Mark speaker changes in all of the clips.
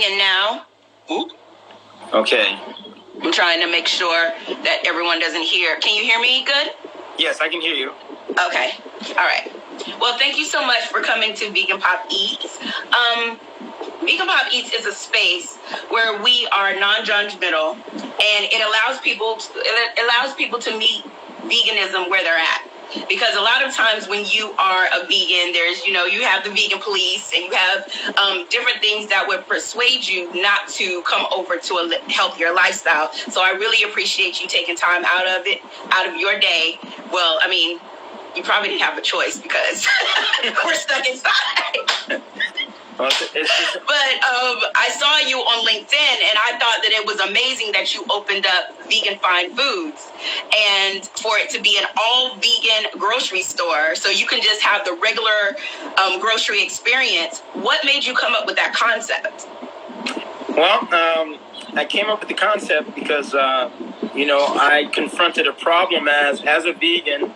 Speaker 1: And now,
Speaker 2: Okay.
Speaker 1: I'm trying to make sure that everyone doesn't hear. Can you hear me good?
Speaker 2: Yes, I can hear you.
Speaker 1: Okay. All right. Well, thank you so much for coming to Vegan Pop Eats. Vegan Pop Eats is a space where we are non-judgmental, and it allows people to meet veganism where they're at. Because a lot of times when you are a vegan, there's, you have the vegan police, and you have different things that would persuade you not to come over to a healthier lifestyle. So I really appreciate you taking time out of your day. Well, I mean, you probably didn't have a choice because we're stuck inside.
Speaker 2: Well,
Speaker 1: But I saw you on LinkedIn, and I thought that it was amazing that you opened up VeganFineFoods, and for it to be an all-vegan grocery store, so you can just have the regular grocery experience. What made you come up with that concept?
Speaker 2: Well, I came up with the concept because, I confronted a problem as a vegan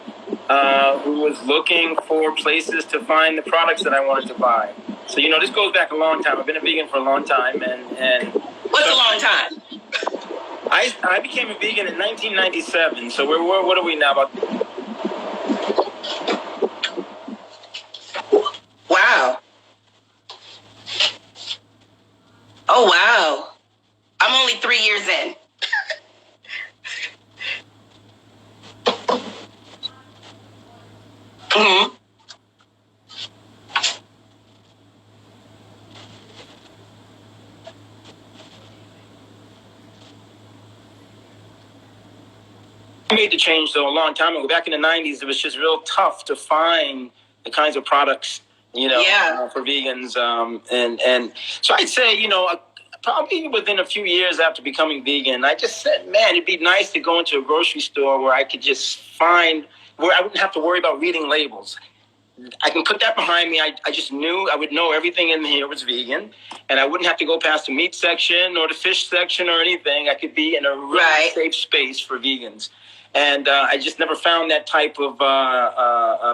Speaker 2: who was looking for places to find the products that I wanted to buy. So, this goes back a long time. I've been a vegan for a long time. And
Speaker 1: What's a long time?
Speaker 2: I became a vegan in 1997. So what are we now? About?
Speaker 1: Wow. Oh, wow. I'm only 3 years in. Mm-hmm.
Speaker 2: I made the change though a long time ago. Back in the 90s, it was just real tough to find the kinds of products, for vegans. And so I'd say, probably within a few years after becoming vegan, I just said, man, it'd be nice to go into a grocery store where I could just find, where I wouldn't have to worry about reading labels. I can put that behind me. I just knew I would know everything in here was vegan, and I wouldn't have to go past the meat section or the fish section or anything. I could be in a really safe space for vegans. And I just never found that type of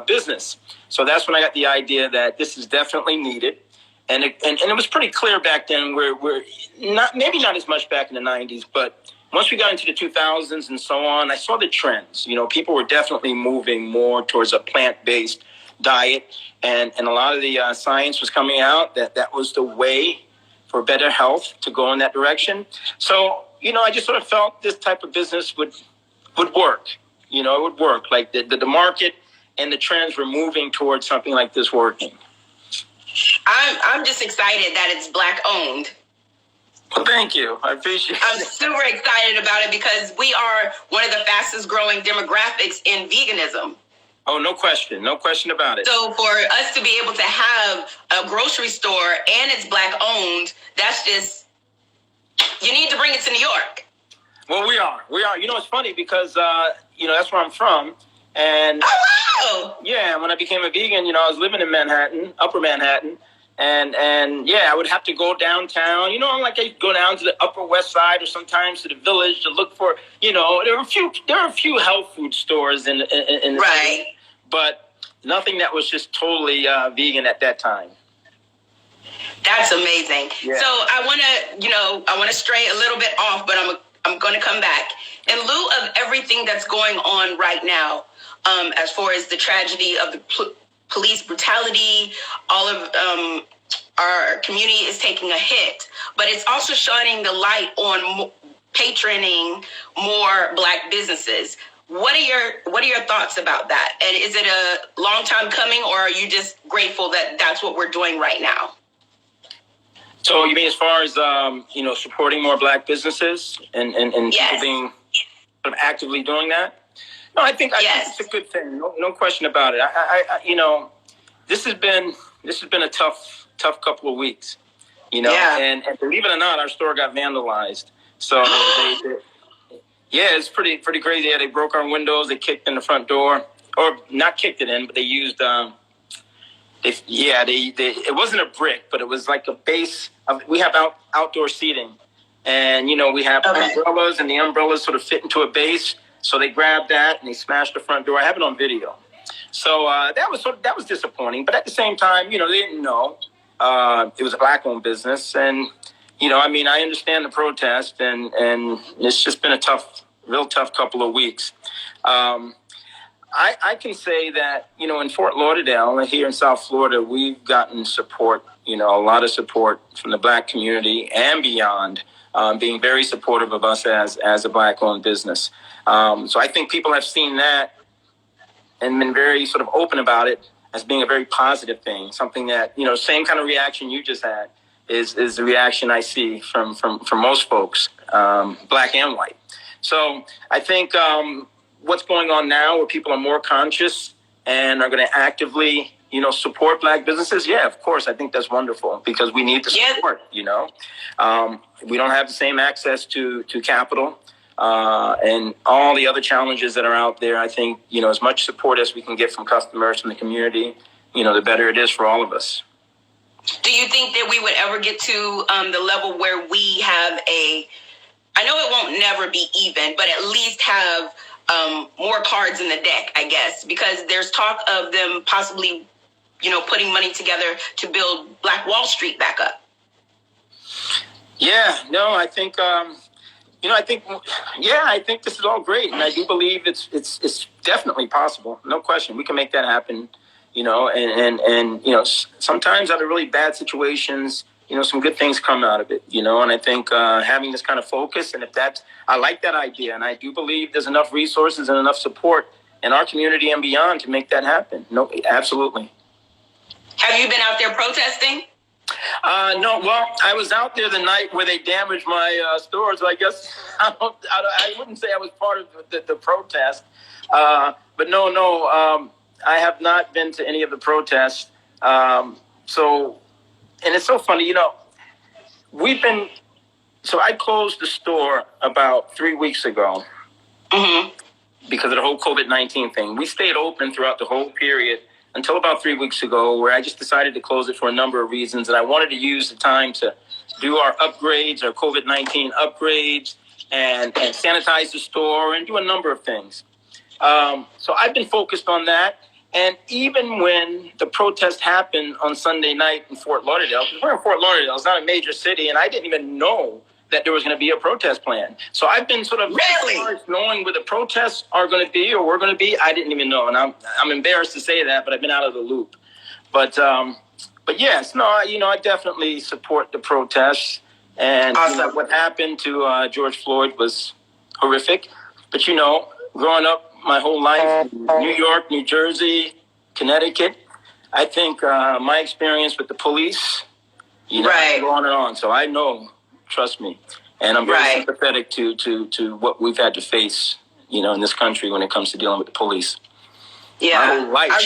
Speaker 2: business. So that's when I got the idea that this is definitely needed. And it was pretty clear back then. We're not, maybe not as much back in the 90s, but once we got into the 2000s and so on, I saw the trends. People were definitely moving more towards a plant-based diet, and a lot of the science was coming out that was the way for better health to go in that direction. So, I just sort of felt this type of business would work. It would work. Like the market and the trends were moving towards something like this working.
Speaker 1: I'm just excited that it's Black owned.
Speaker 2: Well, thank you. I appreciate it.
Speaker 1: I'm super excited about it because we are one of the fastest growing demographics in veganism.
Speaker 2: Oh, no question. No question about it.
Speaker 1: So for us to be able to have a grocery store and it's Black owned, that's just, you need to bring it to New York.
Speaker 2: Well, we are. It's funny because, that's where I'm from. And
Speaker 1: oh, wow.
Speaker 2: Yeah, when I became a vegan, I was living in Manhattan, Upper Manhattan. And yeah, I would have to go downtown. Like I go down to the Upper West Side or sometimes to the Village to look for, there are a few health food stores in the city, but nothing that was just totally vegan at that time.
Speaker 1: That's amazing. Yeah. So I want to stray a little bit off, but I'm going to come back. In lieu of everything that's going on right now, as far as the tragedy of the police brutality, all of our community is taking a hit, but it's also shining the light on patroning more Black businesses. What are your thoughts about that? And is it a long time coming, or are you just grateful that that's what we're doing right now?
Speaker 2: So you mean as far as supporting more Black businesses and
Speaker 1: yes.
Speaker 2: people being sort of actively doing that? No, I think it's a good thing. No question about it. This has been a tough couple of weeks. And believe it or not, our store got vandalized. So it's pretty crazy. Yeah, they broke our windows. They kicked in the front door, or not kicked it in, but they used it wasn't a brick, but it was like a base. We have outdoor seating, and we have umbrellas, and the umbrellas sort of fit into a base. So they grabbed that and they smashed the front door. I have it on video. So that was disappointing. But at the same time, they didn't know it was a Black-owned business, and I mean, I understand the protest, and it's just been a real tough couple of weeks. I can say that, in Fort Lauderdale, here in South Florida, we've gotten support, a lot of support from the Black community and beyond, being very supportive of us as a Black-owned business. So I think people have seen that and been very sort of open about it as being a very positive thing, something that, same kind of reaction you just had is the reaction I see from most folks, Black and white. So I think what's going on now, where people are more conscious and are going to actively, support Black businesses. Yeah, of course. I think that's wonderful, because we need the support. We don't have the same access to capital and all the other challenges that are out there. I think, as much support as we can get from customers, from the community, the better it is for all of us.
Speaker 1: Do you think that we would ever get to the level where we have I know it won't never be even, but at least have more cards in the deck, I guess, because there's talk of them possibly, putting money together to build Black Wall Street back up?
Speaker 2: Yeah, no, I think, I think this is all great. And I do believe it's definitely possible. No question. We can make that happen, and sometimes out of really bad situations, some good things come out of it, and I think having this kind of focus, and I like that idea, and I do believe there's enough resources and enough support in our community and beyond to make that happen. No, absolutely.
Speaker 1: Have you been out there protesting?
Speaker 2: No, well, I was out there the night where they damaged my store, so I guess I wouldn't say I was part of the protest, but no, I have not been to any of the protests, and it's so funny, so I closed the store about 3 weeks ago because of the whole COVID-19 thing. We stayed open throughout the whole period until about 3 weeks ago, where I just decided to close it for a number of reasons. And I wanted to use the time to do our upgrades, our COVID-19 upgrades, and sanitize the store and do a number of things. So I've been focused on that. And even when the protest happened on Sunday night in Fort Lauderdale, because we're in Fort Lauderdale, it's not a major city, and I didn't even know that there was going to be a protest plan. So I've been sort of knowing where the protests are going to be or were going to be. I didn't even know, and I'm embarrassed to say that, but I've been out of the loop. But yes, no, I definitely support the protests. And
Speaker 1: awesome.
Speaker 2: What happened to George Floyd was horrific. But growing up my whole life in New York, New Jersey, Connecticut, I think my experience with the police, go on and on. So I know, trust me, and I'm very sympathetic to what we've had to face, in this country when it comes to dealing with the police.
Speaker 1: Yeah, I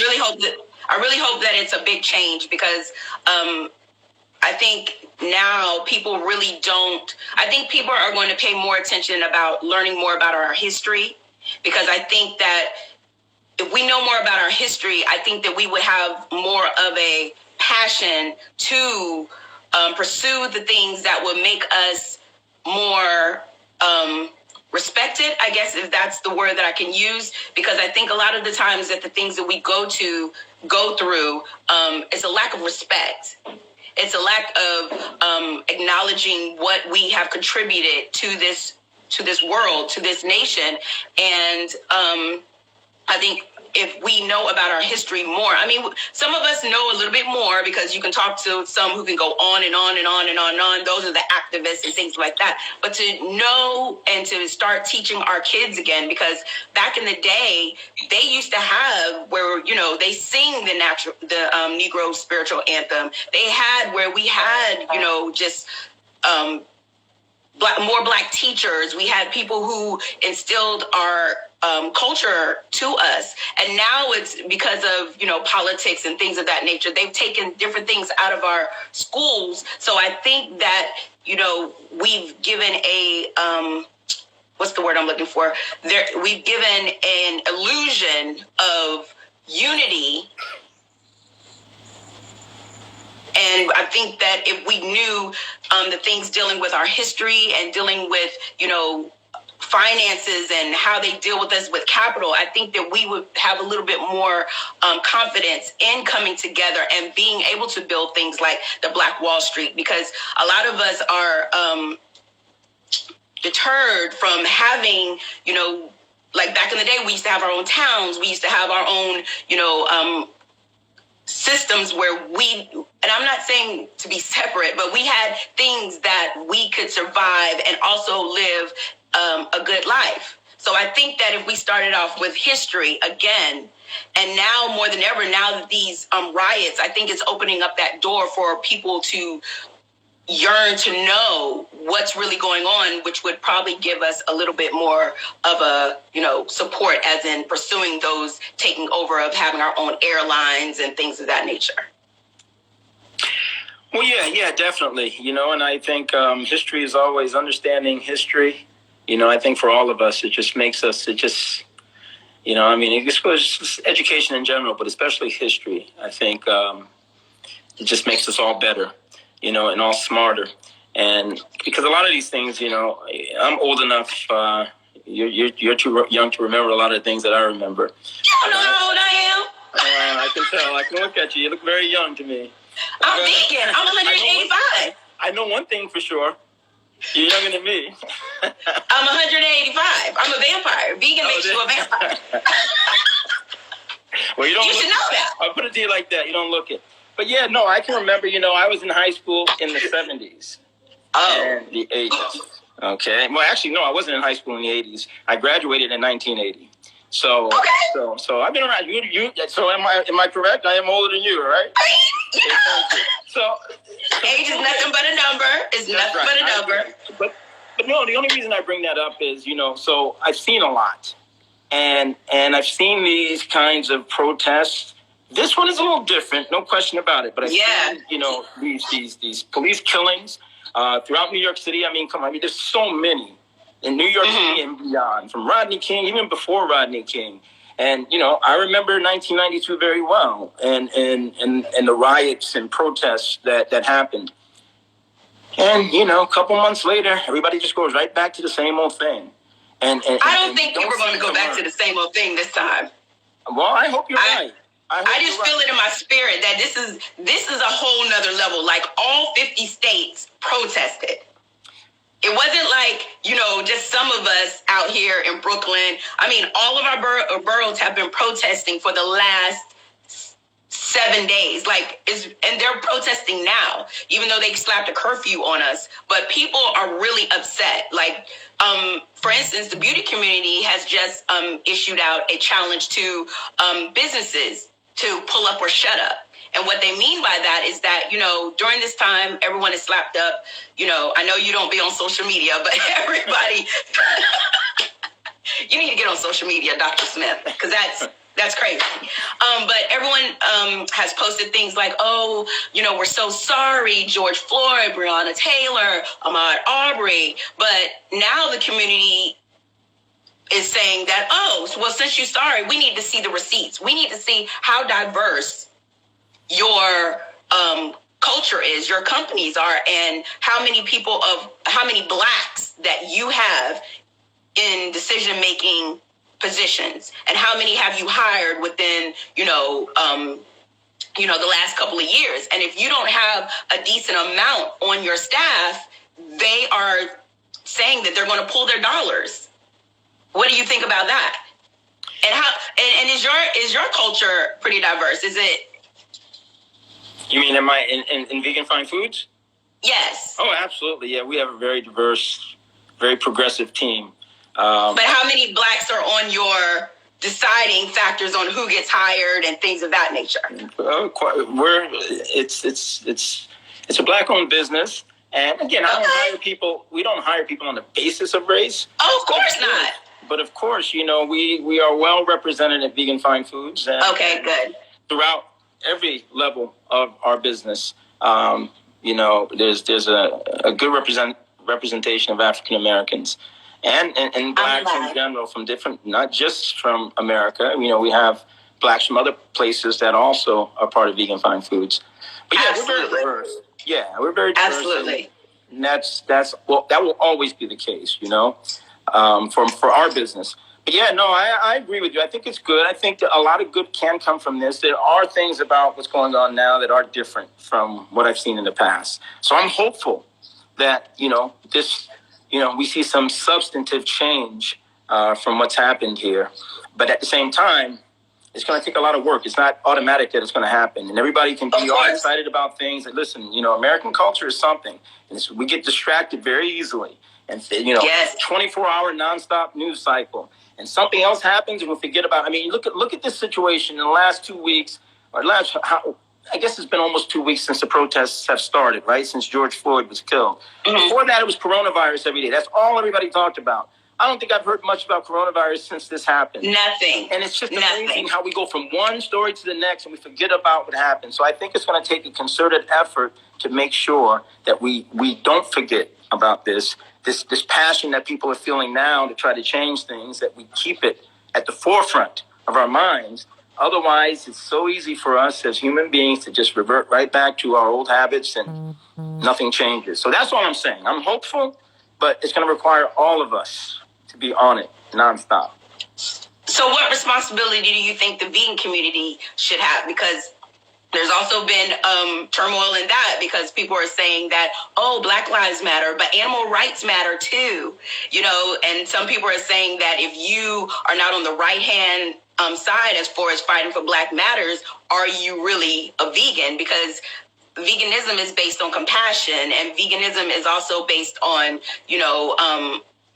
Speaker 1: really hope that it's a big change, because I think now people really don't. I think people are going to pay more attention about learning more about our history. Because I think that if we know more about our history, I think that we would have more of a passion to pursue the things that would make us more respected, I guess, if that's the word that I can use. Because I think a lot of the times that the things that we go through is a lack of respect. It's a lack of acknowledging what we have contributed to this world, to this nation. And I think if we know about our history more, I mean, some of us know a little bit more because you can talk to some who can go on and on and on and on and on. Those are the activists and things like that. But to know and to start teaching our kids again, because back in the day, they used to have where, they sing the Negro spiritual anthem. They had where we had, just more Black teachers. We had people who instilled our culture to us. And now it's because of, politics and things of that nature. They've taken different things out of our schools. So I think that, we've given what's the word I'm looking for? We've given an illusion of unity. And I think that if we knew the things dealing with our history and dealing with, finances and how they deal with us with capital, I think that we would have a little bit more confidence in coming together and being able to build things like the Black Wall Street, because a lot of us are deterred from having, you know, like back in the day, we used to have our own towns. We used to have our own, you know, systems where we, and I'm not saying to be separate, but we had things that we could survive and also live a good life. So I think that if we started off with history again, and now more than ever, now that these riots, I think it's opening up that door for people to yearn to know what's really going on, which would probably give us a little bit more of a, you know, support as in pursuing those taking over of having our own airlines and things of that nature.
Speaker 2: Well, yeah, definitely. You know, and I think history is always understanding history. You know, I think for all of us, it just makes us, you know, I mean, it's just education in general, but especially history. I think it just makes us all better, you know, and all smarter. And because a lot of these things, you know, I'm old enough, you're too young to remember a lot of the things that I remember.
Speaker 1: You don't know how old I am.
Speaker 2: I can tell. I can look at you. You look very young to me.
Speaker 1: I'm vegan. I'm 185.
Speaker 2: I know one thing for sure. You're younger than me.
Speaker 1: I'm 185. I'm a vampire. Vegan makes you a vampire.
Speaker 2: Well, you
Speaker 1: should know that.
Speaker 2: I'll put it to you like that. You don't look it. But yeah, no, I can remember, you know, I was in high school in the 70s. And the 80s. Okay. Well, actually, no, I wasn't in high school in the 80s. I graduated in 1980. So, okay. So I've been around you. So am I correct? I am older than you, right?
Speaker 1: Yeah. So age is nothing but a number. It's nothing but a number.
Speaker 2: But no, the only reason I bring that up is, you know, so I've seen a lot, and I've seen these kinds of protests. This one is a little different, no question about it. But I've seen, you know, these police killings throughout New York City. I mean, come on, I mean, there's so many in New York City and beyond, from Rodney King, even before Rodney King. And, you know, I remember 1992 very well, and the riots and protests that happened. And, you know, a couple months later, everybody just goes right back to the same old thing. And
Speaker 1: I don't think we were going to go back to the same old thing this time.
Speaker 2: Well, I hope you're right.
Speaker 1: I just feel it in my spirit that this is a whole nother level. Like all 50 states protested. It wasn't like, you know, just some of us out here in Brooklyn. I mean, all of our boroughs have been protesting for the last 7 days. And they're protesting now, even though they slapped a curfew on us. But people are really upset. Like, for instance, the beauty community has just issued out a challenge to businesses to pull up or shut up. And what they mean by that is that, you know, during this time, everyone is slapped up. You know, I know you don't be on social media, but everybody, you need to get on social media, Dr. Smith, because that's crazy. But everyone has posted things like, oh, you know, we're so sorry, George Floyd, Breonna Taylor, Ahmaud Arbery. But now the community is saying that, oh, well, since you're sorry, we need to see the receipts. We need to see how diverse your culture is, your companies are, and how many blacks that you have in decision-making positions, and how many have you hired within, you know, the last couple of years. And if you don't have a decent amount on your staff, they are saying that they're going to pull their dollars. What do you think about that? And how? And is your culture pretty diverse? Is it?
Speaker 2: You mean am I in VeganFineFoods?
Speaker 1: Yes.
Speaker 2: Oh, absolutely. Yeah, we have a very diverse, very progressive team.
Speaker 1: But how many blacks are on your deciding factors on who gets hired and things of that nature? It's a black-owned business, and again, we don't hire people on the basis of race. Oh, of course not.
Speaker 2: But of course, you know, we are well represented at VeganFineFoods.
Speaker 1: Okay, good.
Speaker 2: Throughout every level of our business, you know, there's a good representation of African Americans and blacks in general from different, not just from America. You know, we have blacks from other places that also are part of VeganFineFoods. But yeah, we're very diverse. Yeah, we're very diverse.
Speaker 1: Absolutely.
Speaker 2: And that will always be the case, you know. for our business. But yeah, no, I agree with you. I think it's good. I think that a lot of good can come from this. There are things about what's going on now that are different from what I've seen in the past. So I'm hopeful that, we see some substantive change from what's happened here. But at the same time, it's going to take a lot of work. It's not automatic that it's going to happen. And everybody can be all excited about things. And listen, American culture is something. And we get distracted very easily. And, 24-hour nonstop news cycle. And something else happens and we forget about it. I mean, look at this situation in the last 2 weeks. I guess it's been almost 2 weeks since the protests have started, right? Since George Floyd was killed. Mm-hmm. Before that, it was coronavirus every day. That's all everybody talked about. I don't think I've heard much about coronavirus since this happened.
Speaker 1: Nothing.
Speaker 2: And it's just amazing how we go from one story to the next and we forget about what happened. So I think it's going to take a concerted effort to make sure that we don't forget about this passion that people are feeling now to try to change things, that we keep it at the forefront of our minds. Otherwise, it's so easy for us as human beings to just revert right back to our old habits and nothing changes. So that's all I'm saying. I'm hopeful, but it's going to require all of us to be on it nonstop.
Speaker 1: So what responsibility do you think the vegan community should have? Because there's also been turmoil in that, because people are saying that, Black Lives Matter, but animal rights matter too, and some people are saying that if you are not on the right hand side as far as fighting for Black matters, are you really a vegan? Because veganism is based on compassion, and veganism is also based on,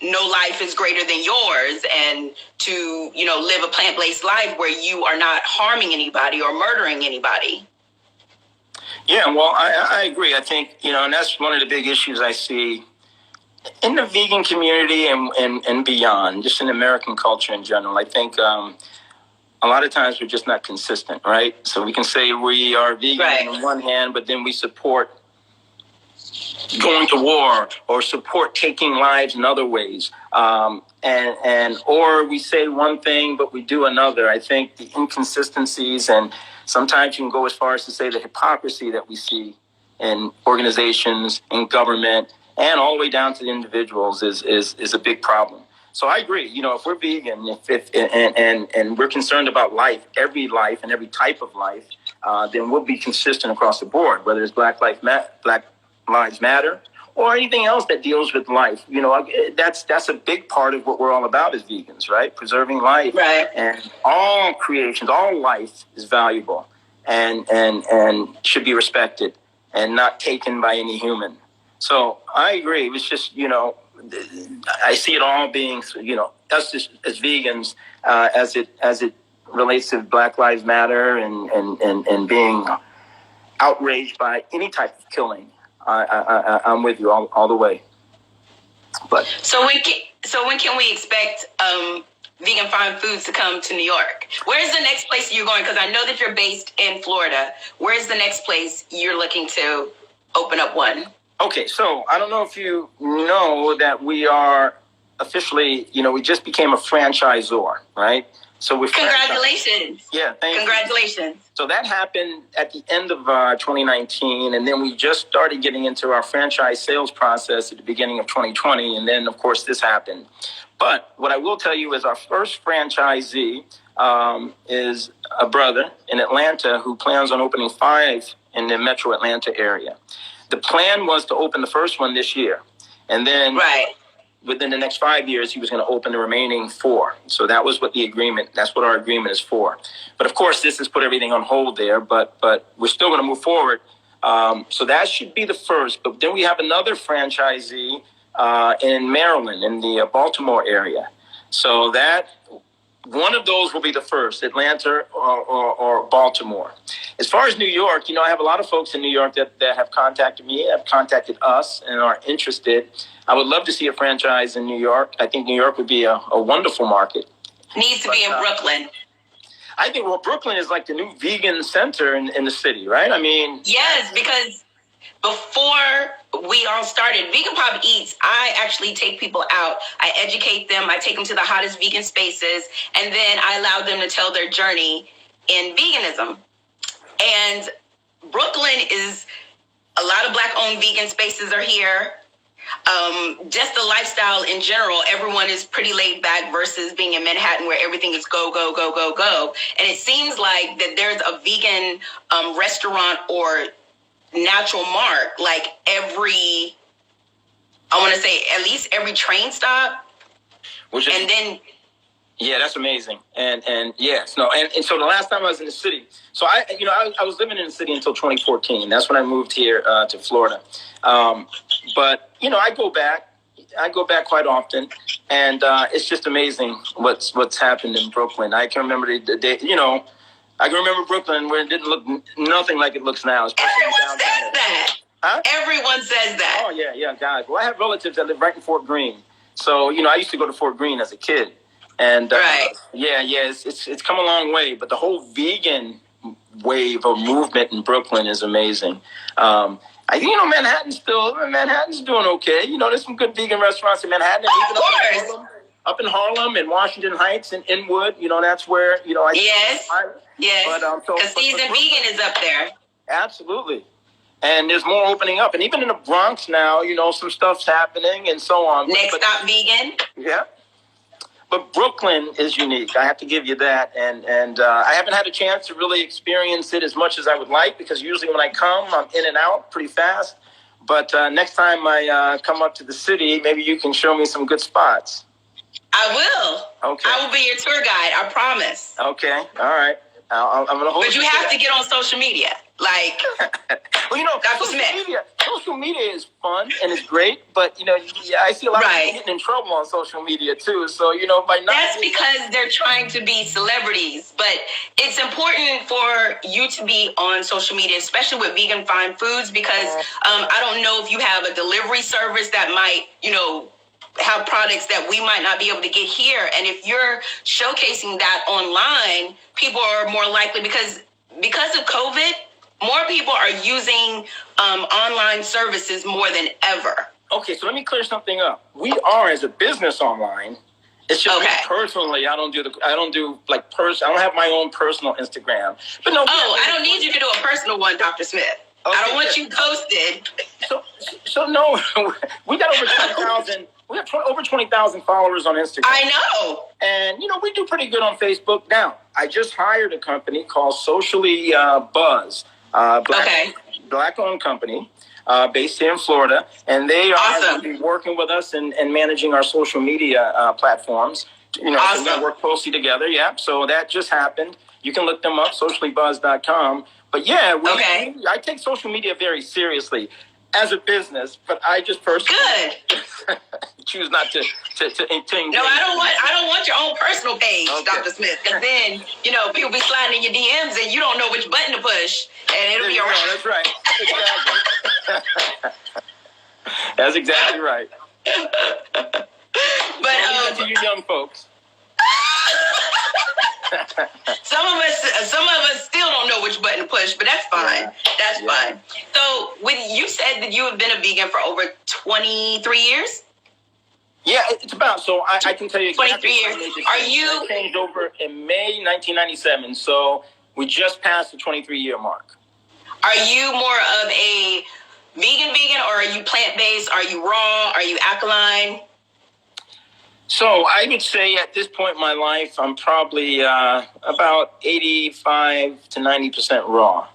Speaker 1: no life is greater than yours, and to, live a plant-based life where you are not harming anybody or murdering anybody.
Speaker 2: Yeah, well, I agree. I think, and that's one of the big issues I see in the vegan community and beyond, just in American culture in general. I think a lot of times we're just not consistent, right? So we can say we are vegan on one hand, but then we support going to war or support taking lives in other ways. Or we say one thing, but we do another. I think the inconsistencies, and sometimes you can go as far as to say the hypocrisy that we see in organizations, in government, and all the way down to the individuals is a big problem. So I agree. If we're vegan, and we're concerned about life, every life and every type of life, then we'll be consistent across the board, whether it's Black Lives Matter or anything else that deals with life. That's a big part of what we're all about as vegans, right? Preserving life.
Speaker 1: Right.
Speaker 2: And all creations, all life is valuable and should be respected and not taken by any human. So I agree. It's just, I see it all being, us as vegans, as it relates to Black Lives Matter and being outraged by any type of killing. I'm with you all the way. But
Speaker 1: so when can we expect VeganFineFoods to come to New York? Where's the next place you're going? Because I know that you're based in Florida. Where's the next place you're looking to open up one?
Speaker 2: Okay, so I don't know if you know that we are officially, we just became a franchisor, right? So we're
Speaker 1: congratulations.
Speaker 2: Yeah, thank you.
Speaker 1: Congratulations.
Speaker 2: So that happened at the end of 2019, and then we just started getting into our franchise sales process at the beginning of 2020, and then, of course, this happened. But what I will tell you is our first franchisee is a brother in Atlanta who plans on opening 5 in the metro Atlanta area. The plan was to open the first one this year, and then within the next 5 years, he was going to open the remaining 4. So that was what that's what our agreement is for. But of course, this has put everything on hold there, but we're still going to move forward. So that should be the first. But then we have another franchisee in Maryland, in the Baltimore area. So that one of those will be the first, Atlanta or Baltimore. As far as New York, I have a lot of folks in New York that have contacted me, have contacted us, and are interested. I would love to see a franchise in New York. I think New York would be a wonderful market.
Speaker 1: Needs to be in Brooklyn.
Speaker 2: I think, Brooklyn is like the new vegan center in the city, right? I mean... Yes,
Speaker 1: because before we all started, Vegan Pop Eats, I actually take people out. I educate them. I take them to the hottest vegan spaces. And then I allow them to tell their journey in veganism. And Brooklyn is... a lot of Black-owned vegan spaces are here. just the lifestyle in general, everyone is pretty laid back versus being in Manhattan where everything is go, go, go, go, go. And it seems like that there's a vegan restaurant or natural mark like every, I want to say at least every train stop. And then...
Speaker 2: Yeah, that's amazing. And yes, no. And so the last time I was in the city, so I was living in the city until 2014. That's when I moved here to Florida. But, I go back quite often, and it's just amazing what's happened in Brooklyn. I can remember the day, I can remember Brooklyn where it didn't look nothing like it looks now.
Speaker 1: Everyone says that.
Speaker 2: Huh?
Speaker 1: Everyone says that.
Speaker 2: Oh, yeah, guys. Well, I have relatives that live right in Fort Greene. So, I used to go to Fort Greene as a kid. And
Speaker 1: right.
Speaker 2: It's come a long way, but the whole vegan wave or movement in Brooklyn is amazing. I think Manhattan's doing okay. There's some good vegan restaurants in Manhattan.
Speaker 1: Of course.
Speaker 2: Up in Harlem and Washington Heights and Inwood, that's where I.
Speaker 1: Yes. Because Seasoned Vegan is up there.
Speaker 2: Absolutely. And there's more opening up, and even in the Bronx now, some stuff's happening and so on.
Speaker 1: Next Stop Vegan.
Speaker 2: Yeah. But Brooklyn is unique. I have to give you that. And I haven't had a chance to really experience it as much as I would like, because usually when I come, I'm in and out pretty fast. But next time I come up to the city, maybe you can show me some good spots.
Speaker 1: I will.
Speaker 2: Okay.
Speaker 1: I will be your tour guide. I promise.
Speaker 2: Okay. All right. I'm going to hold you.
Speaker 1: But you have to get on social media. Like,
Speaker 2: well,
Speaker 1: Dr. Smith.
Speaker 2: Social media is fun and it's great, but I see a lot of people getting in trouble on social media too. So by not.
Speaker 1: That's because they're trying to be celebrities, but it's important for you to be on social media, especially with VeganFineFoods, because I don't know if you have a delivery service that might, have products that we might not be able to get here, and if you're showcasing that online, people are more likely because of COVID. More people are using online services more than ever.
Speaker 2: Okay, so let me clear something up. We are, as a business, online. It's just me personally. I don't have my own personal Instagram. But no.
Speaker 1: I don't need you to do a personal one, Dr. Smith. Okay, I don't want you posted.
Speaker 2: So no, we got over 20,000. We have over 20,000 followers on Instagram.
Speaker 1: I know.
Speaker 2: And, we do pretty good on Facebook. Now, I just hired a company called Socially Buzz, Black-owned company based here in Florida. And they are going to be working with us and managing our social media platforms. So we're going to work closely together. Yeah, so that just happened. You can look them up, sociallybuzz.com. But, yeah, I take social media very seriously as a business, but I just personally choose not to engage.
Speaker 1: No, I don't want your own personal page, Dr. Smith, because then people be sliding in your DMs and you don't know which button to push, and it'll be around.
Speaker 2: That's right. Exactly. That's exactly right.
Speaker 1: But
Speaker 2: to you young folks.
Speaker 1: Some of us still don't know which button to push, but that's fine. Yeah. That's fine. So, you said that you have been a vegan for over 23 years?
Speaker 2: Yeah, it's about. So I can tell you exactly
Speaker 1: 23 years. Are you?
Speaker 2: I changed over in May 1997. So we just passed the 23-year mark.
Speaker 1: Are you more of a vegan, or are you plant-based? Are you raw? Are you alkaline?
Speaker 2: So I would say at this point in my life, I'm probably about 85 to 90% raw.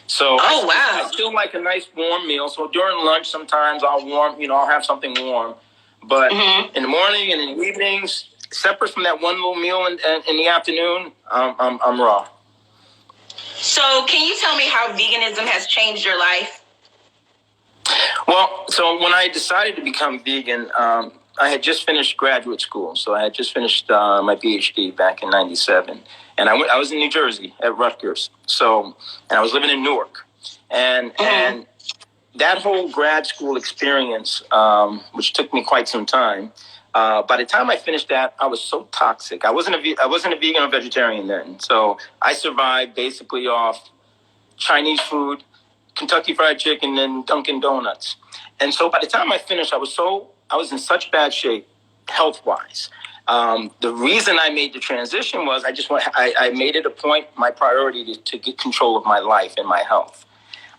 Speaker 2: So I still like a nice warm meal. So during lunch, sometimes I'll have something warm. But in the morning and in the evenings, separate from that one little meal in the afternoon, I'm raw.
Speaker 1: So can you tell me how veganism has changed your life?
Speaker 2: Well, so when I decided to become vegan, I had just finished graduate school. So I had just finished my PhD back in 97. And I was in New Jersey at Rutgers. And I was living in Newark. And that whole grad school experience, which took me quite some time, by the time I finished that, I was so toxic. I wasn't a vegan or vegetarian then. So I survived basically off Chinese food, Kentucky Fried Chicken, and Dunkin' Donuts. And so by the time I finished, I was in such bad shape, health-wise. The reason I made the transition was I made it a point, my priority to get control of my life and my health.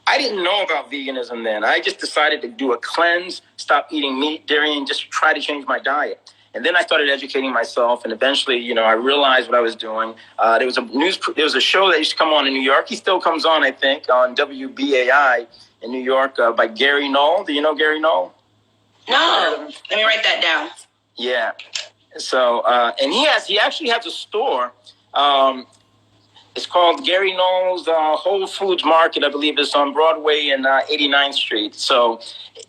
Speaker 2: I didn't know about veganism then. I just decided to do a cleanse, stop eating meat, dairy, and just try to change my diet. And then I started educating myself, and eventually, I realized what I was doing. There was a show that used to come on in New York. He still comes on, I think, on WBAI in New York by Gary Knoll. Do you know Gary Knoll?
Speaker 1: No. Let me write that down.
Speaker 2: Yeah. So, and he actually has a store. It's called Gary Knoll's Whole Foods Market, I believe. It's on Broadway and 89th Street. So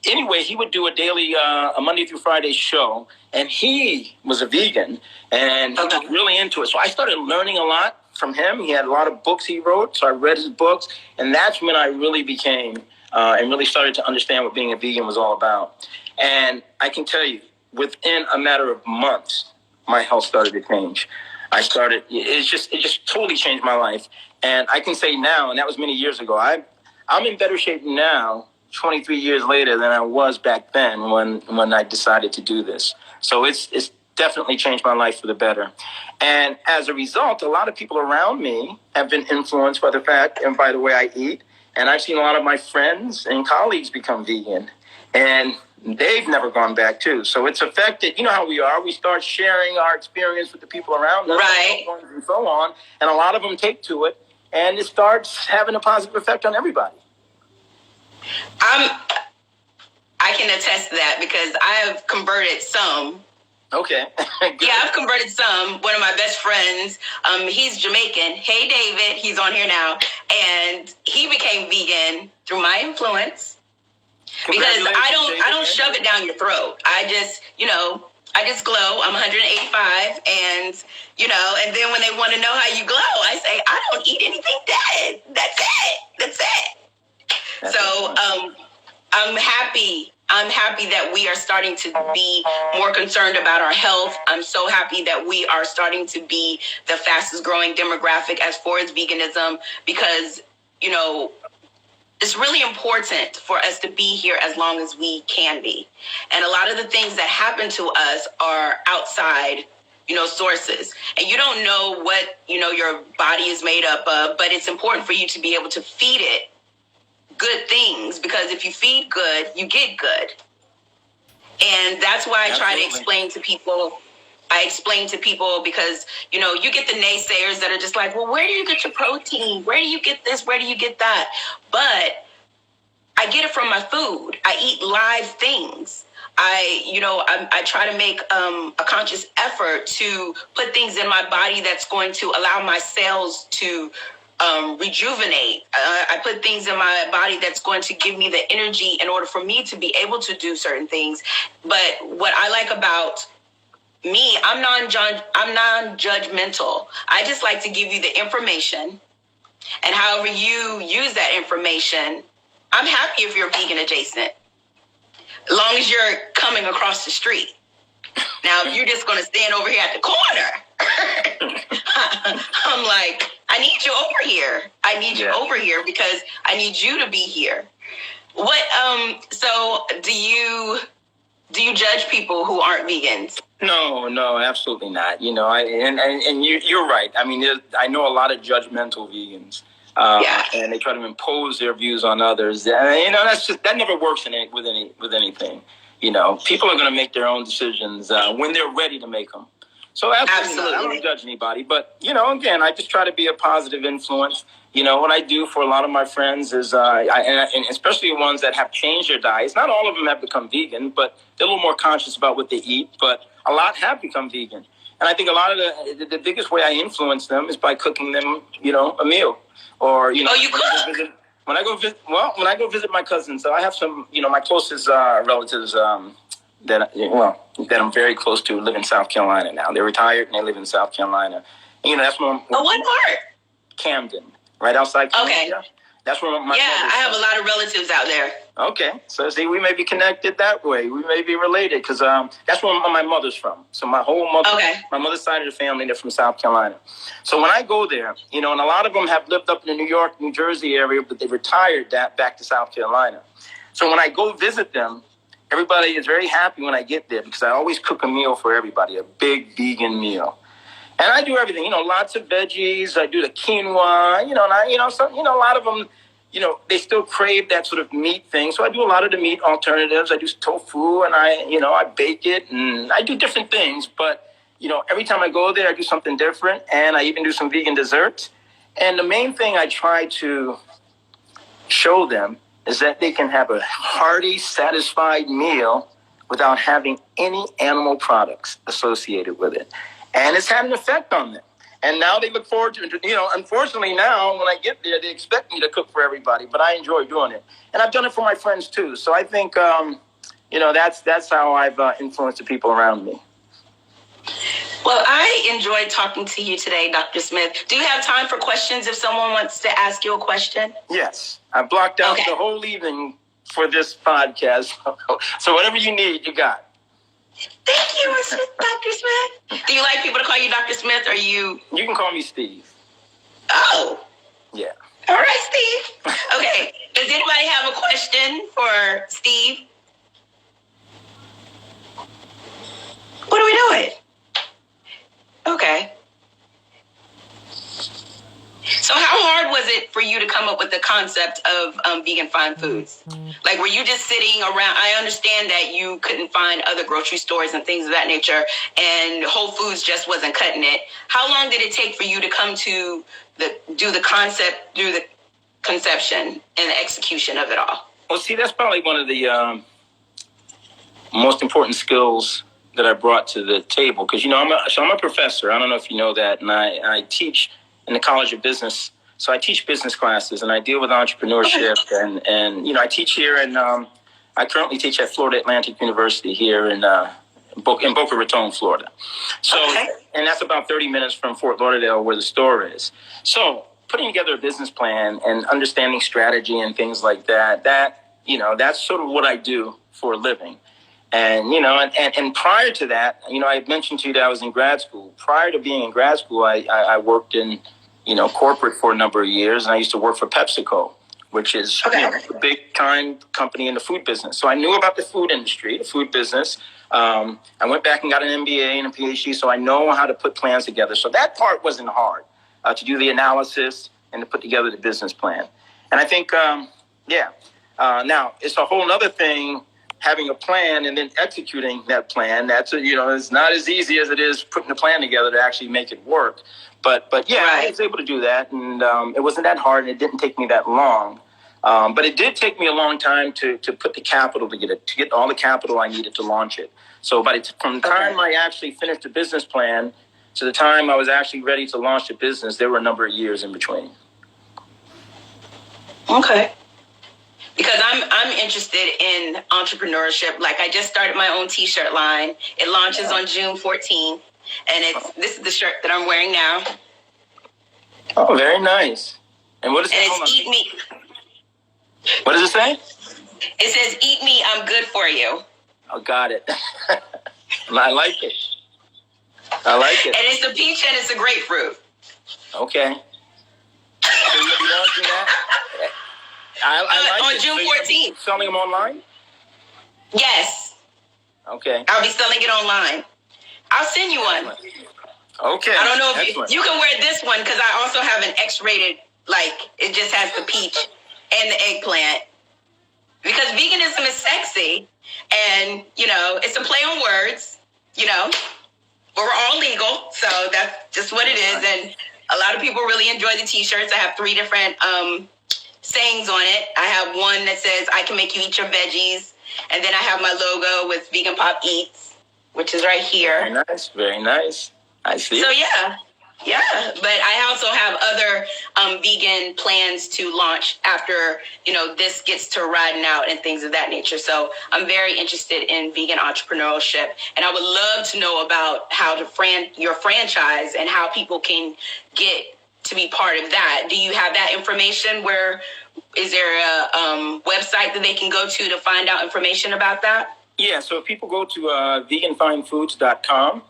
Speaker 2: anyway, he would do a daily, a Monday through Friday show, and he was a vegan, and he was really into it. So I started learning a lot from him. He had a lot of books he wrote, so I read his books, and that's when I really became and really started to understand what being a vegan was all about. And I can tell you, within a matter of months, my health started to change. It just totally changed my life. And I can say now, and that was many years ago, I'm in better shape now, 23 years later, than I was back then when I decided to do this. So it's definitely changed my life for the better. And as a result, a lot of people around me have been influenced by the fact and by the way I eat. And I've seen a lot of my friends and colleagues become vegan. And they've never gone back too. So it's affected, you know how we are. We start sharing our experience with the people around us.
Speaker 1: Right.
Speaker 2: And so on. And a lot of them take to it. And it starts having a positive effect on everybody.
Speaker 1: I can attest to that because I have converted some.
Speaker 2: Okay.
Speaker 1: Yeah, I've converted some. One of my best friends, he's Jamaican. Hey, David, he's on here now. And he became vegan through my influence. Because I don't shove it down your throat. I just glow. I'm 185 and then when they want to know how you glow, I say, I don't eat anything dead. That's it. So I'm happy that we are starting to be more concerned about our health. I'm so happy that we are starting to be the fastest growing demographic as far as veganism because, it's really important for us to be here as long as we can be. And a lot of the things that happen to us are outside, sources. And you don't know what, your body is made up of, but it's important for you to be able to feed it good things because if you feed good, you get good. And that's why I try to explain to people. I explain to people because, you get the naysayers that are just like, well, where do you get your protein? Where do you get this? Where do you get that? But I get it from my food. I eat live things. I try to make a conscious effort to put things in my body that's going to allow my cells to rejuvenate. I put things in my body that's going to give me the energy in order for me to be able to do certain things. But what I like about me, I'm non-judgmental. I just like to give you the information, and however you use that information, I'm happy if you're vegan adjacent, as long as you're coming across the street. Now, if you're just going to stand over here at the corner, I'm like, I need you over here. I need you over here because I need you to be here. So do you judge people who aren't vegans?
Speaker 2: No, absolutely not. You're right. I mean, I know a lot of judgmental vegans, and they try to impose their views on others. And, that never works with anything. People are going to make their own decisions when they're ready to make them. So absolutely. I don't judge anybody, but again, I just try to be a positive influence. What I do for a lot of my friends is, and especially ones that have changed their diets. Not all of them have become vegan, but they're a little more conscious about what they eat. But a lot have become vegan, and I think a lot of the biggest way I influence them is by cooking them, a meal, or
Speaker 1: Oh, you cook?
Speaker 2: When I go visit my cousins, so I have some, my closest relatives that I'm very close to live in South Carolina now. They're retired and they live in South Carolina. And, that's where
Speaker 1: what part?
Speaker 2: Camden, right outside Camden.
Speaker 1: Okay.
Speaker 2: That's where my
Speaker 1: I have a lot of relatives out there.
Speaker 2: Okay, so see, we may be connected that way. We may be related because that's where my mother's from. So my mother's side of the family, they're from South Carolina. So when I go there, and a lot of them have lived up in the New York, New Jersey area, but they retired back to South Carolina. So when I go visit them, everybody is very happy when I get there because I always cook a meal for everybody, a big vegan meal. And I do everything, lots of veggies. I do the quinoa, and a lot of them, they still crave that sort of meat thing. So I do a lot of the meat alternatives. I do tofu, and I bake it, and I do different things. But, every time I go there, I do something different, and I even do some vegan desserts. And the main thing I try to show them is that they can have a hearty, satisfied meal without having any animal products associated with it. And it's had an effect on them. And now they look forward to it. Unfortunately now when I get there, they expect me to cook for everybody, but I enjoy doing it. And I've done it for my friends too. So I think, that's how I've influenced the people around me.
Speaker 1: Well, I enjoyed talking to you today, Dr. Smith. Do you have time for questions if someone wants to ask you a question?
Speaker 2: Yes. I blocked out the whole evening for this podcast. So whatever you need, you got.
Speaker 1: Thank you, Dr. Smith. Do you like people to call you Dr. Smith, or you?
Speaker 2: You can call me Steve.
Speaker 1: Oh.
Speaker 2: Yeah.
Speaker 1: All right, Steve. Okay. Does anybody have a question for Steve? What are we doing? Okay. So how hard was it for you to come up with the concept of Vegan Fine Foods? Like, were you just sitting around? I understand that you couldn't find other grocery stores and things of that nature, and Whole Foods just wasn't cutting it. How long did it take for you to come to do the concept, through the conception and the execution of it all?
Speaker 2: Well, see, that's probably one of the most important skills that I brought to the table, because I'm a professor. I don't know if you know that, and I teach in the College of Business. So I teach business classes, and I deal with entrepreneurship, and I teach here, and I currently teach at Florida Atlantic University here in Boca Raton, Florida. So, and that's about 30 minutes from Fort Lauderdale, where the store is. So putting together a business plan and understanding strategy and things like that, that's sort of what I do for a living. And, and prior to that, I mentioned to you that I was in grad school. Prior to being in grad school, I worked in, corporate for a number of years. And I used to work for PepsiCo, which is a big time company in the food business. So I knew about the food industry, the food business. I went back and got an MBA and a PhD, so I know how to put plans together. So that part wasn't hard, to do the analysis and to put together the business plan. And I think, now it's a whole other thing, having a plan and then executing that plan. That's it's not as easy as it is putting a plan together to actually make it work. But I was able to do that, and it wasn't that hard, and it didn't take me that long. But it did take me a long time to put the capital to get all the capital I needed to launch it. So from the time I actually finished the business plan to the time I was actually ready to launch the business, there were a number of years in between.
Speaker 1: Okay. Because I'm interested in entrepreneurship. Like, I just started my own T-shirt line. It launches on June 14th, and this is the shirt that I'm wearing now.
Speaker 2: Oh, very nice. And what is it?
Speaker 1: And it's Eat Me.
Speaker 2: What does it say?
Speaker 1: It says, "Eat me, I'm good for you."
Speaker 2: Oh, got it. I like it. I like it.
Speaker 1: And it's a peach and it's a grapefruit.
Speaker 2: Okay. So you'll be launching that? I like
Speaker 1: on
Speaker 2: it.
Speaker 1: June 14th.
Speaker 2: Selling them online?
Speaker 1: Yes.
Speaker 2: Okay.
Speaker 1: I'll be selling it online. I'll send you one.
Speaker 2: Okay.
Speaker 1: I don't know if you can wear this one, because I also have an X-rated, like, it just has the peach and the eggplant. Because veganism is sexy, and, it's a play on words, but we're all legal, so that's just what it is. And a lot of people really enjoy the T-shirts. I have 3 different sayings on it. I have one that says, "I can make you eat your veggies." And then I have my logo with Vegan Pop Eats, which is right here.
Speaker 2: Very nice. Very nice. I see.
Speaker 1: So, yeah. But I also have other vegan plans to launch after, this gets to riding out and things of that nature. So I'm very interested in vegan entrepreneurship. And I would love to know about how to your franchise and how people can get to be part of that. Do you have that information? Is there a website that they can go to find out information about that?
Speaker 2: Yeah, so if people go to VeganFineFoods.com,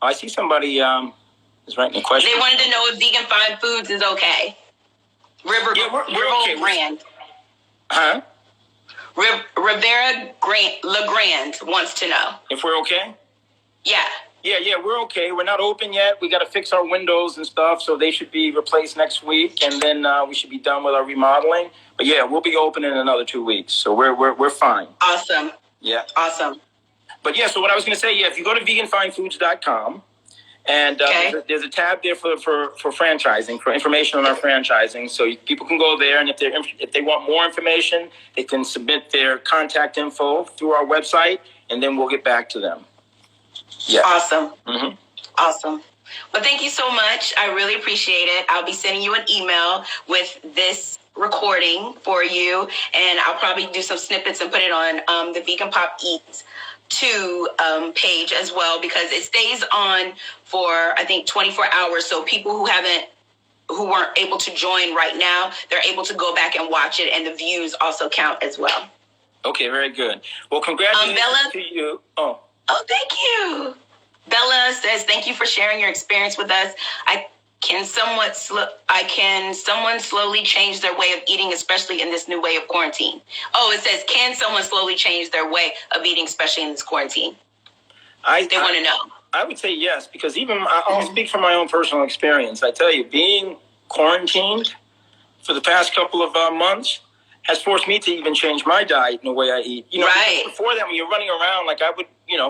Speaker 2: I see somebody is writing a question.
Speaker 1: They wanted to know if Vegan Fine Foods is okay.
Speaker 2: We're okay.
Speaker 1: Brand.
Speaker 2: Huh?
Speaker 1: Rivera LeGrand wants to know
Speaker 2: if we're okay.
Speaker 1: Yeah.
Speaker 2: Yeah, we're okay. We're not open yet. We got to fix our windows and stuff, so they should be replaced next week, and then we should be done with our remodeling. But yeah, we'll be open in another 2 weeks, so we're fine.
Speaker 1: Awesome.
Speaker 2: Yeah.
Speaker 1: Awesome.
Speaker 2: But yeah, so what I was going to say, yeah, if you go to VeganFineFoods.com, and there's a tab there for franchising, for information on our franchising. So people can go there, and if they want more information, they can submit their contact info through our website, and then we'll get back to them. Yeah.
Speaker 1: Awesome. Mm-hmm. Awesome. Well, thank you so much. I really appreciate it. I'll be sending you an email with this recording for you, and I'll probably do some snippets and put it on the Vegan Pop Eats 2 page as well, because it stays on for, I think, 24 hours. So people who weren't able to join right now, they're able to go back and watch it, and the views also count as well.
Speaker 2: Okay, very good. Well, congratulations to you. Oh,
Speaker 1: thank you. Bella says, thank you for sharing your experience with us. Can someone slowly change their way of eating, especially in this new way of quarantine? Oh, it says, can someone slowly change their way of eating, especially in this quarantine? They want to know.
Speaker 2: I would say yes, because even I'll speak from my own personal experience. I tell you, being quarantined for the past couple of months has forced me to even change my diet and the way I eat.
Speaker 1: Right.
Speaker 2: Before that, when you're running around, like I would,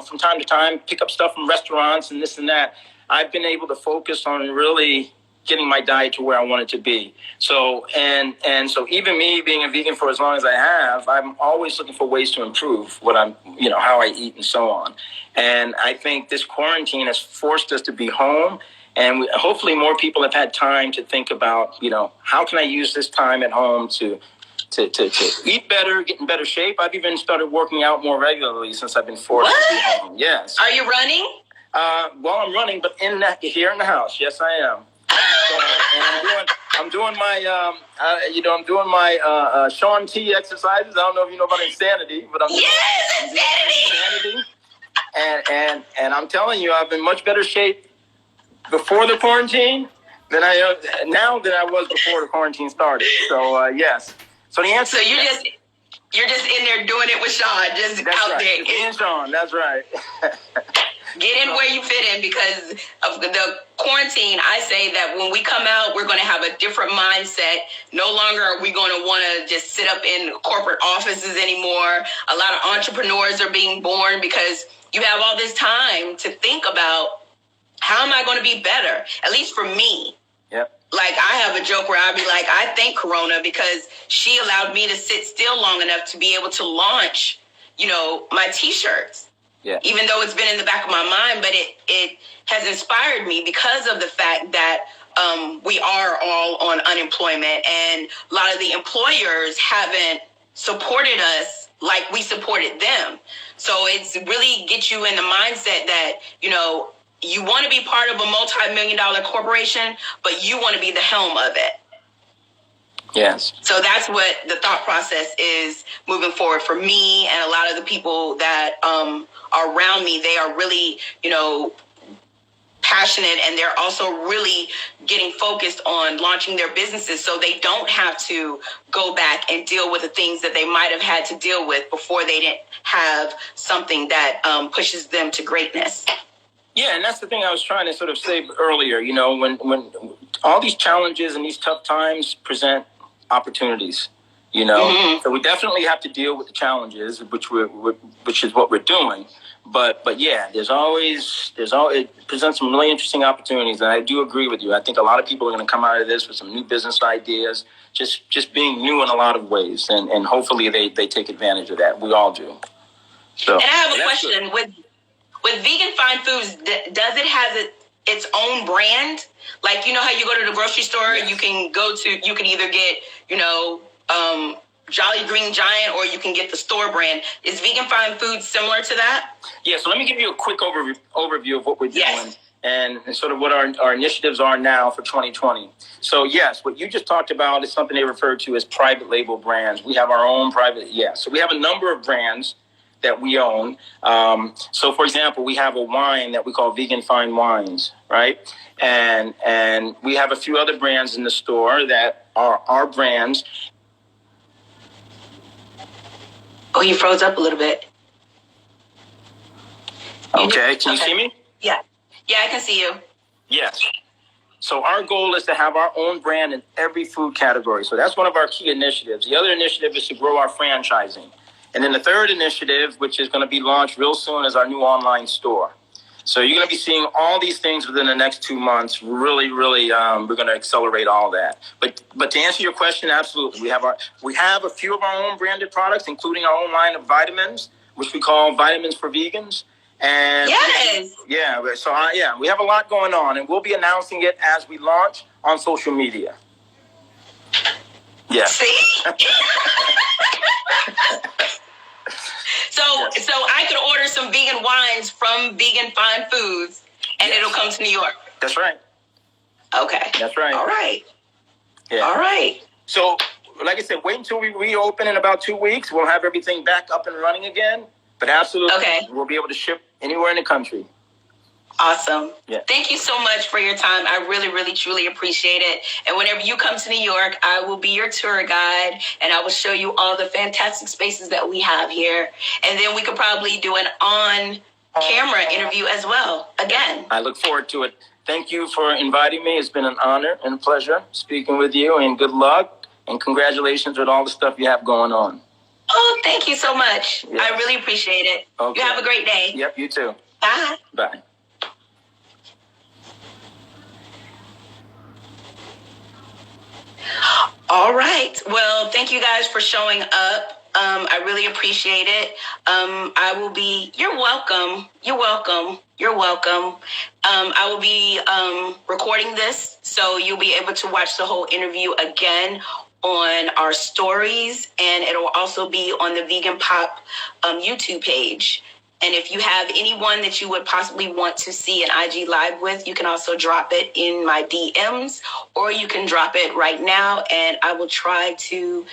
Speaker 2: from time to time, pick up stuff from restaurants and this and that. I've been able to focus on really getting my diet to where I want it to be. So, and so even me being a vegan for as long as I have, I'm always looking for ways to improve what I'm, how I eat and so on. And I think this quarantine has forced us to be home, and hopefully more people have had time to think about, how can I use this time at home to eat better, get in better shape. I've even started working out more regularly since I've been forced to be home. Yes.
Speaker 1: Are you running?
Speaker 2: Well, I'm running, but here in the house. Yes, I am. And I'm doing my Sean T exercises. I don't know if you know about Insanity, but I'm doing Insanity. And I'm telling you, I've been much better shape before the quarantine than now than I was before the quarantine started. So yes. So the answer.
Speaker 1: So you're just in there doing it with Sean, just
Speaker 2: that's
Speaker 1: out
Speaker 2: right.
Speaker 1: there.
Speaker 2: Me and Sean. That's right.
Speaker 1: Get in where you fit in, because of the quarantine. I say that when we come out, we're going to have a different mindset. No longer are we going to want to just sit up in corporate offices anymore. A lot of entrepreneurs are being born because you have all this time to think about, how am I going to be better? At least for me.
Speaker 2: Yep.
Speaker 1: Like, I have a joke where I'll be like, I thank Corona because she allowed me to sit still long enough to be able to launch, my T-shirts.
Speaker 2: Yeah.
Speaker 1: Even though it's been in the back of my mind, but it has inspired me because of the fact that we are all on unemployment, and a lot of the employers haven't supported us like we supported them. So it's really get you in the mindset that, you want to be part of a multi-million-dollar corporation, but you want to be the helm of it.
Speaker 2: Yes.
Speaker 1: So that's what the thought process is moving forward for me, and a lot of the people that are around me. They are really, passionate, and they're also really getting focused on launching their businesses so they don't have to go back and deal with the things that they might have had to deal with before they didn't have something that pushes them to greatness.
Speaker 2: Yeah, and that's the thing I was trying to sort of say earlier. When all these challenges and these tough times present opportunities,
Speaker 1: Mm-hmm.
Speaker 2: So we definitely have to deal with the challenges, which is what we're doing. But yeah, it presents some really interesting opportunities, and I do agree with you. I think a lot of people are going to come out of this with some new business ideas, just being new in a lot of ways, and hopefully they take advantage of that. We all do. So,
Speaker 1: and I have a question with Vegan Fine Foods. Does it have its own brand? Like, how you go to the grocery store, yes. You can either get Jolly Green Giant, or you can get the store brand. Is Vegan Fine Foods similar to that?
Speaker 2: Yeah, so let me give you a quick overview of what we're doing,
Speaker 1: yes.
Speaker 2: and sort of what our initiatives are now for 2020. So yes, what you just talked about is something they refer to as private label brands. We have our own so we have a number of brands that we own. So for example, we have a wine that we call Vegan Fine Wines, right? And we have a few other brands in the store that are our brands.
Speaker 1: Oh, you froze up a little bit.
Speaker 2: Okay, can you see me?
Speaker 1: Yeah. Yeah, I can see you.
Speaker 2: Yes. So our goal is to have our own brand in every food category. So that's one of our key initiatives. The other initiative is to grow our franchising. And then the third initiative, which is going to be launched real soon, is our new online store. So you're going to be seeing all these things within the next 2 months. Really, we're going to accelerate all that. But to answer your question, absolutely. We have a few of our own branded products, including our own line of vitamins, which we call Vitamins for Vegans. And
Speaker 1: yes.
Speaker 2: We have a lot going on, and we'll be announcing it as we launch on social media. Yeah.
Speaker 1: See? So I could order some vegan wines from VeganFineFoods, and it'll come to New York.
Speaker 2: That's right.
Speaker 1: Okay.
Speaker 2: That's right.
Speaker 1: All right.
Speaker 2: Yeah.
Speaker 1: All right.
Speaker 2: So, like I said, wait until we reopen in about 2 weeks. We'll have everything back up and running again. But absolutely, we'll be able to ship anywhere in the country.
Speaker 1: Awesome.
Speaker 2: Yeah.
Speaker 1: Thank you so much for your time. I really, really, truly appreciate it. And whenever you come to New York, I will be your tour guide, and I will show you all the fantastic spaces that we have here. And then we could probably do an on-camera interview as well, again.
Speaker 2: I look forward to it. Thank you for inviting me. It's been an honor and a pleasure speaking with you, and good luck and congratulations with all the stuff you have going on.
Speaker 1: Oh, thank you so much.
Speaker 2: Yes.
Speaker 1: I really appreciate it.
Speaker 2: Okay.
Speaker 1: You have a great day.
Speaker 2: Yep, you too.
Speaker 1: Bye.
Speaker 2: Bye.
Speaker 1: All right. Well, thank you guys for showing up. I really appreciate it. You're welcome. You're welcome. You're welcome. I will be recording this, so you'll be able to watch the whole interview again on our stories, and it'll also be on the Vegan Pop YouTube page. And if you have anyone that you would possibly want to see an IG Live with, you can also drop it in my DMs, or you can drop it right now, and I will try to,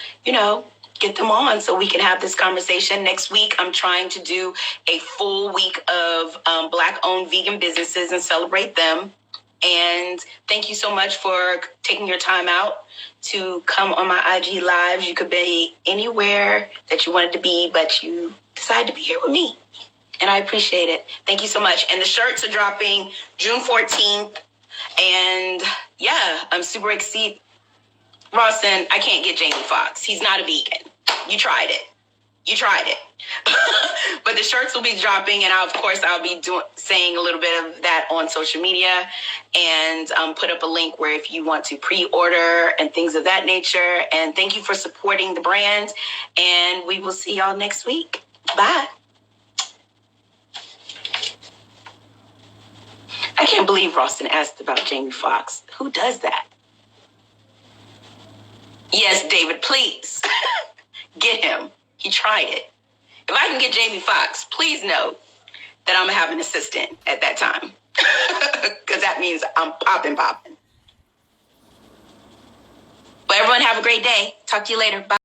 Speaker 1: get them on so we can have this conversation. Next week, I'm trying to do a full week of Black-owned vegan businesses and celebrate them. And thank you so much for taking your time out to come on my IG Lives. You could be anywhere that you wanted to be, but you decided to be here with me. And I appreciate it. Thank you so much. And the shirts are dropping June 14th. And yeah, I'm super excited. Rawson, I can't get Jamie Foxx. He's not a vegan. You tried it. But the shirts will be dropping, and I'll be saying a little bit of that on social media, and put up a link where if you want to pre-order and things of that nature. And thank you for supporting the brand, and we will see y'all next week. Bye. I can't believe Rawson asked about Jamie Foxx. Who does that? Yes, David, please. Get him. He tried it. If I can get Jamie Foxx, please know that I'm going to have an assistant at that time. Because that means I'm popping. But everyone have a great day. Talk to you later. Bye.